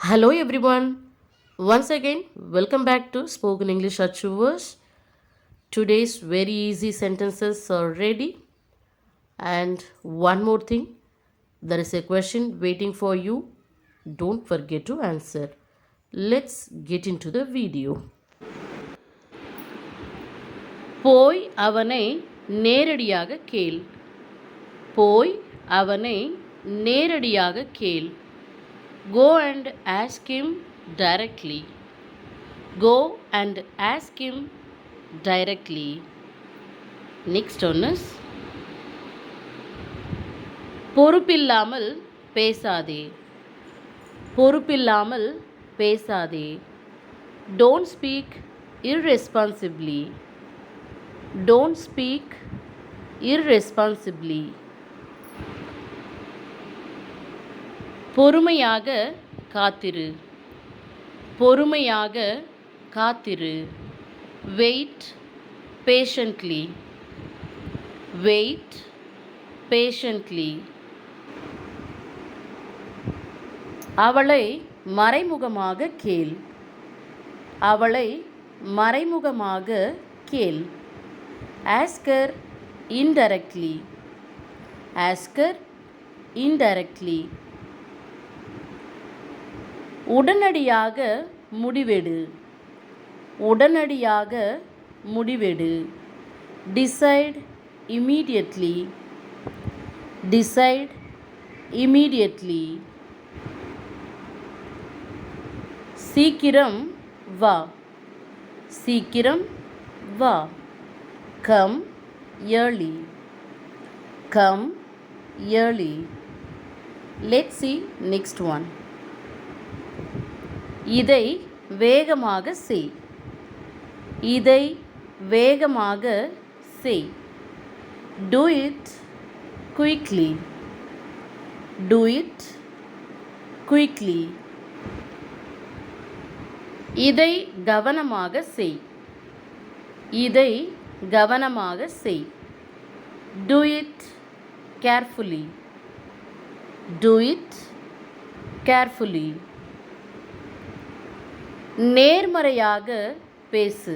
Hello everyone. Once again, welcome back to Spoken English Achievers. Today's very easy sentences are ready. And one more thing, there is a question waiting for you. Don't forget to answer. Let's get into the video. போய் அவனை நேரடியாக கேள். போய் அவனை நேரடியாக கேள். Go and ask him directly. Go and ask him directly. Next one is பொறுப்பில்லாமல் பேசாதே. பொறுப்பில்லாமல் பேசாதே. Don't speak irresponsibly. Don't speak irresponsibly. பொறுமையாக காத்திரு. பொறுமையாக காத்திரு. Wait patiently. Wait patiently. அவளை மறைமுகமாக கேள். அவளை மறைமுகமாக கேள். Ask her indirectly. Ask her indirectly. உடனடியாக முடிவெடு. உடனடியாக முடிவெடு. Decide immediately. Decide immediately. சீக்கிரம் வா. சீக்கிரம் வா. Come early. Come early. Let's see next one. இதை வேகமாக செய். இதை வேகமாக செய். Do it quickly. Do it quickly. இதை கவனமாக செய். இதை கவனமாக செய். Do it carefully. Do it carefully. நேர்மறையாக பேசு.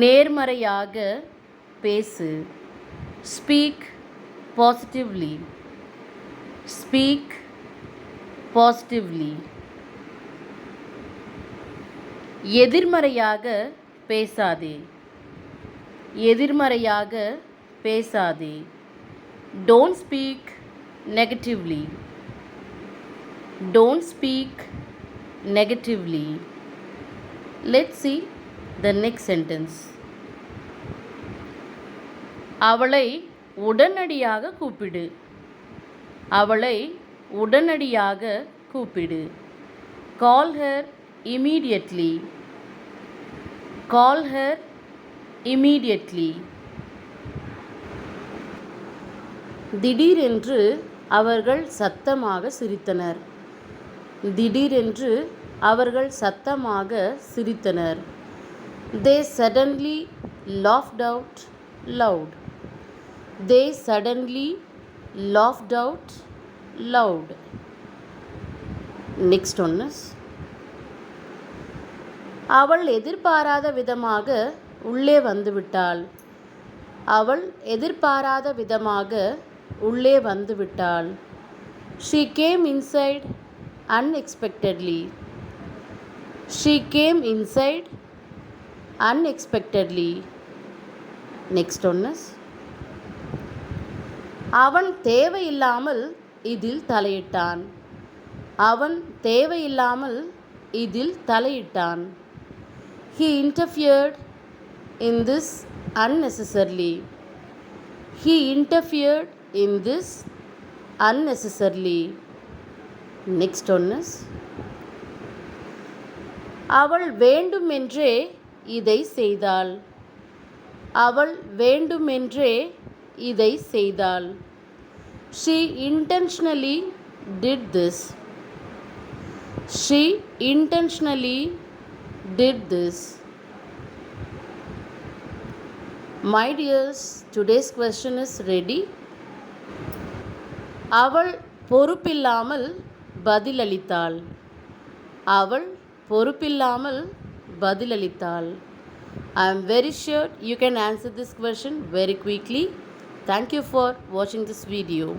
நேர்மறையாக பேசு. Speak positively. Speak positively. எதிர்மறையாக பேசாதே. எதிர்மறையாக பேசாதே. Don't speak negatively. Don't speak negatively. Let's see the next sentence. அவளை உடனடியாக கூப்பிடு. அவளை உடனடியாக கூப்பிடு. Call her immediately. Call her immediately. திடீரென்று அவர்கள் சத்தமாக சிரித்தனர். திடீரென்று அவர்கள் சத்தமாக சிரித்தனர். They suddenly laughed out loud. They suddenly laughed out loud. Next one is அவள் எதிர்பாராத விதமாக உள்ளே வந்துவிட்டாள். அவள் எதிர்பாராத விதமாக உள்ளே வந்துவிட்டாள். She came inside unexpectedly. She came inside unexpectedly. Next one is அவன் தேவையில்லாமல் இதில் தலையிட்டான். அவன் தேவையில்லாமல் இதில் தலையிட்டான். He interfered in this unnecessarily. He interfered in this unnecessarily. Next one is அவள் வேண்டுமென்றே இதை செய்தாள். அவள் வேண்டுமென்றே இதை செய்தாள். She intentionally did this. She intentionally did this. My dears, today's question is ready. அவள் பொறுப்பில்லாமல் பதிலளித்தாள். அவள் பொறுப்பில்லாமல் பதிலளித்தாள். I am very sure you can answer this question very quickly. Thank you for watching this video.